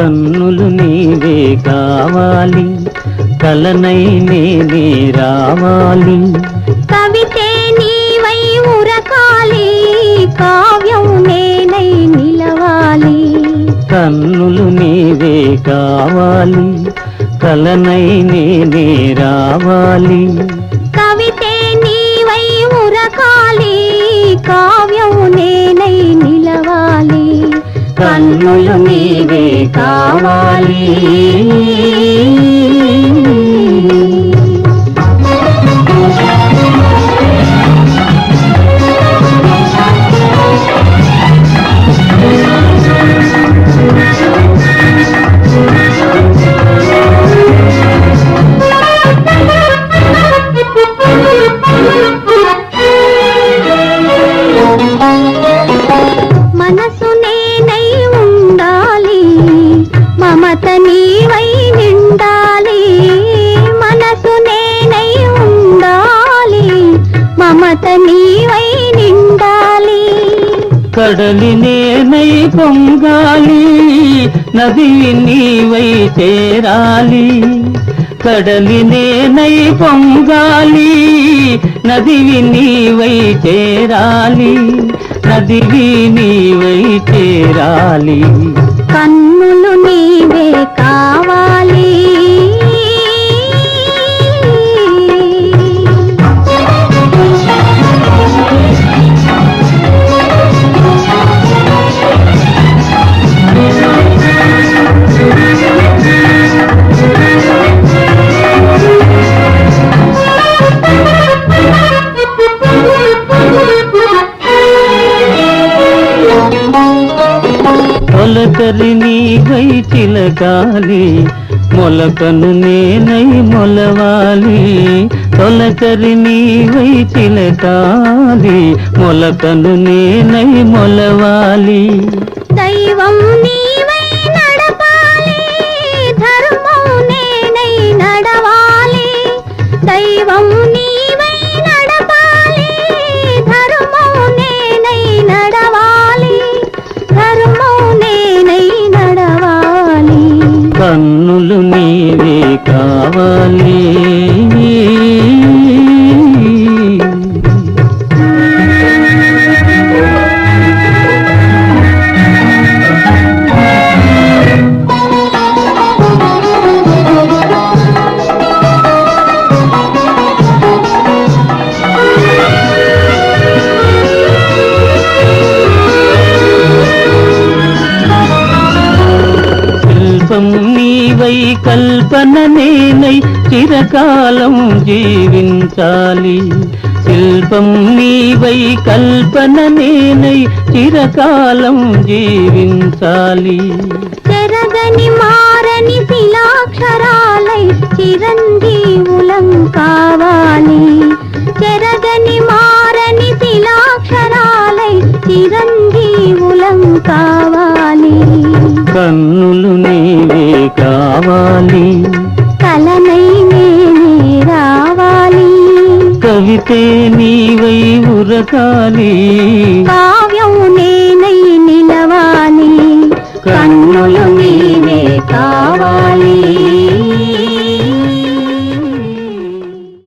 కన్నులు నీవే కావాలి, కలనై నేనే రావాలి. కవితే నీవై ఉరకాలి, కావ్యం నేనై నిలవాలి. కన్నులు నీవే కావాలి, కలనై నేనే రావాలి. కవితే నీవై ఉరకాలి, కావ్యం నేనై నిలవాలి. కన్నులు నీవే కావాలి. మనసు నేనై ఉండాలి, మమత నీవై నిండాలి. మనసు నేనై ఉండాలి, మమత నీవై నిండాలి. కడలి నేనై పొంగాలి, నది నీవై చేరాలి. కడలి నేనై పొంగాలి, నదివి నీవై చేరాలి. నదివి నీవై చేరాలి. కన్నులు నీవే కావాలి. మొలకరి నీవై చిలకాలి, మొలకను నేనై మొలవాలి. తొలకరి నీవై చిలకాలి, మొలకను నేనై మొలవాలి. దైవం నీవై నడపాలి, ధర్మం నేనై నడవాలి. దైవం నీవై నడపాలి, ధర్మం నేనై నడవాలి. ధర్మం నేనై నడవాలి. కన్నులు నీవే కావాలి. నీవై కల్పన నేనై చిరకాలం జీవించాలి. శిల్పం నీవై కల్పన నేనై చిరకాలం జీవించాలి. చెరగని మారని శిలాక్షరాలై చిరంజీవులం కావాలి. చెరగని మారని శిలాక్షరాలై చిరంజీవులం కావాలి. కన్నులు నీవే కావాలి, కలనై నేనే రావాలి. కవితే నీవై ఉరకాలి.